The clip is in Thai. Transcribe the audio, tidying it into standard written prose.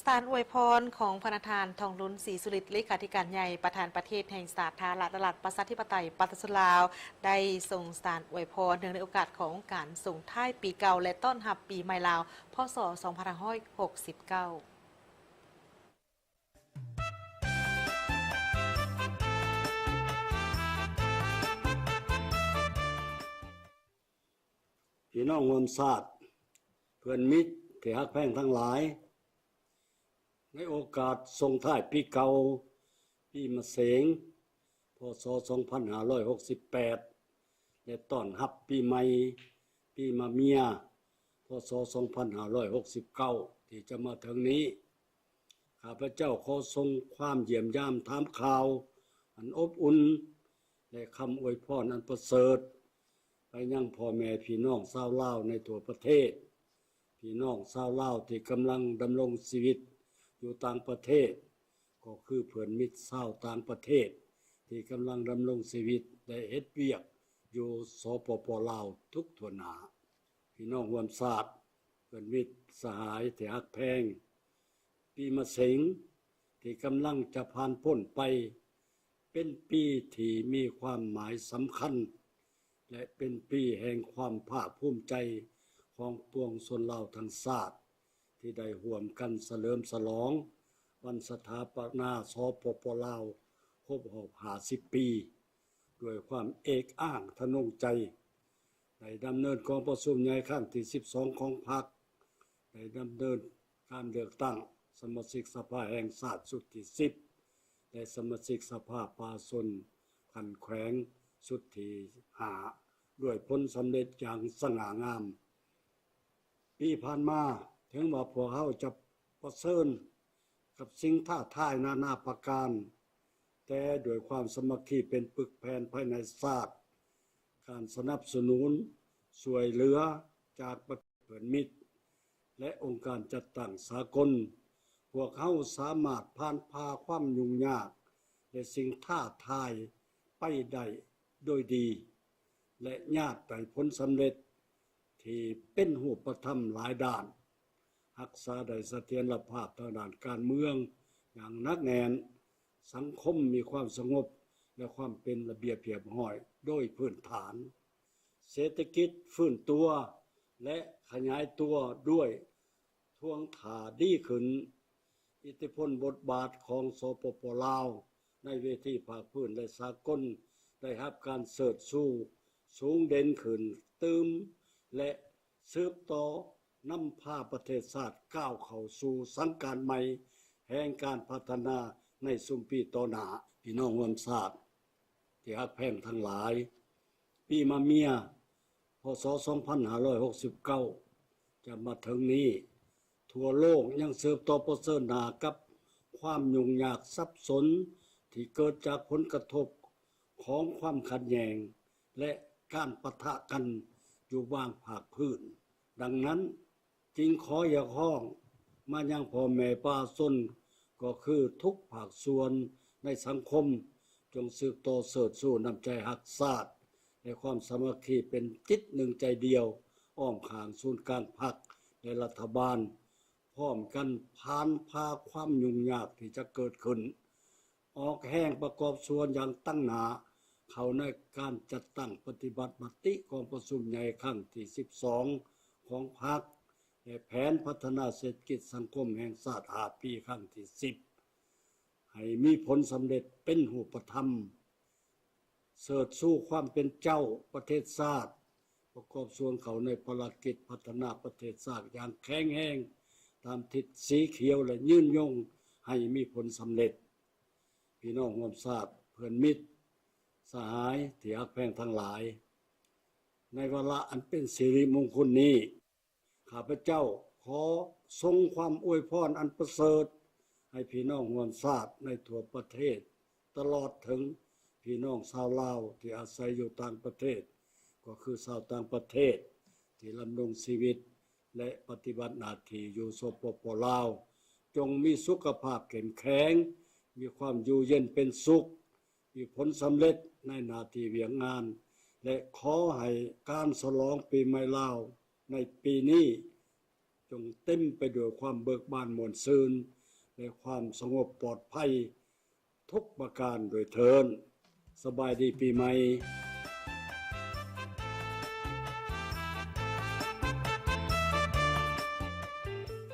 สารอวยพรของพระประธานทองลุ้นศรีสุริตเลขาธิการใหญ่ประธานประเทศแห่งสาธารณรัฐประชาธิปไตยประเทศลาวได้ส่งสารอวยพรเนื่องในโอกาสของการส่งท้ายปีเก่าและต้อนรับปีใหม่ลาวพ.ศ. 2569พี่น้องร่วมชาติเพื่อนมิตรที่ฮักแพงทั้งหลายในโอกาสส่งท้ายปีเก่าปีมะเสงพ.ศ. 2568และต้อนรับปีใหม่ปีมะเมียพ.ศ. 2569ที่จะมาถึงนี้ข้าพเจ้าขอส่งความเยี่ยมยามถามข่าวอันอบอุ่นและคำอวยพรอันประเสริฐไปยังพ่อแม่พี่น้องชาวลาวในทั่วประเทศพี่น้องชาวลาวที่กำลังดำรงชีวิตอยู่ต่างประเทศก็คือเพื่อนมิตรชาวต่างประเทศที่กำลังดำรงชีวิตได้เฮ็ดเวียกอยู่สปป.ลาวทุกทั่วหน้าพี่น้องร่วมชาติเพื่อนมิตรสหายที่ฮักแพงปีมะเสงที่กำลังจะผ่านพ้นไปเป็นปีที่มีความหมายสำคัญและเป็นปีแห่งความภาคภูมิใจของปวงชนลาวทั้งชาติที่ได้ร่วมกันเฉลิมฉลองวันสถาปนาสปป.ลาวครบรอบ50 ปีด้วยความเอกอ้างทะนงใจได้ดำเนินกองประชุมใหญ่ครั้งที่12ของพรรคได้ดำเนินการเลือกตั้งสมาชิกสภาแห่งชาติสุดที่10และสมาชิกสภาป่าชนขันแขวงสุดที่5ด้วยผลสำเร็จอย่างสง่างามปีผ่านมาถึงว่าพวกเขาจะประเสริญกับสิ่งท้าทายนานาประการแต่ด้วยความสมัคคีเป็นปึกแผ่นภายในชาติการสนับสนุนช่วยเหลือจากประเทศเพื่อนมิตรและองค์การจัดตั้งสากลพวกเขาสามารถผ่านพาความยุ่งยากและสิ่งท้าทายไปได้โดยดีและญาติได้ผลสำเร็จที่เป็นรูปธรรมหลายด้านรักษาได้เสถียรภาพทางด้านการเมืองอย่างหนักแน่นสังคมมีความสงบและความเป็นระเบียบเรียบร้อยโดยพื้นฐานเศรษฐกิจฟื้นตัวและขยายตัวด้วยท่วงท่าดีขึ้นอิทธิพลบทบาทของสปป.ลาวในเวทีภาคพื้นและสากลได้รับการเสริฐสู้สูงเด่นขึ้นตืมและสืบต่อนำพาประเทศชาติก้าวเข้าสู่สังการใหม่แห่งการพัฒนาในสุมปีต่อหน้าพี่น้องร่วมชาติที่ฮักแพงทั้งหลายปีมะเมียพ.ศ. 2569จะมาถึงนี้ทั่วโลกยังเสิร์ฟต่อประเสริฐหน้ากับความยุ่งยากซับซ้อนที่เกิดจากผลกระทบของความขัดแย้งและการปะทะกันอยู่บางภาคพื้นดังนั้นจึงขออยากร้องมายังพ่อแม่ประชาชนก็คือทุกภาคส่วนในสังคมจงสืบต่อเสริฐสู้น้ำใจรักชาติและความสามัคคีเป็นจิตหนึ่งใจเดียวอ้อมข้างศูนย์กลางพรรคและรัฐบาลพร้อมกันผ่านพาความยุ่งยากที่จะเกิดขึ้นออกแห่งประกอบส่วนอย่างตั้งหนาเข้าในการจัดตั้งปฏิบัติมติกองประชุมใหญ่ครั้งที่12ของพรรคและแผนพัฒนาเศรษฐกิจสังคมแห่งชาติ5 ปีครั้งที่10ให้มีผลสำเร็จเป็นรูปธรรมเสริฐสู้ความเป็นเจ้าประเทศชาติประกอบส่วนเขาในภารกิจพัฒนาประเทศชาติอย่างแข็งแรงตามทิศสีเขียวและยืนยงให้มีผลสำเร็จพี่น้องร่วมชาติเพื่อนมิตรสหายที่ฮักแพงทั้งหลายในวาระอันเป็นสิริมงคลนี้ข้าพเจ้าขอส่งความอวยพรอันประเสริฐให้พี่น้องร่วมชาติในทั่วประเทศตลอดถึงพี่น้องชาวลาวที่อาศัยอยู่ต่างประเทศก็คือชาวต่างประเทศที่ดำรงชีวิตและปฏิบัติหน้าที่อยู่สปป.ลาวจงมีสุขภาพเข้มแข็งมีความอยู่เย็นเป็นสุขมีผลสำเร็จในหน้าที่เวียงงานและขอให้การฉลองปีใหม่ลาวในปีนี้จ จงเต็มไปด้วยความเบิกบานม่วนซื่นและความสงบปลอดภัยทุกประการโดยเทินสบายดีปีใหม่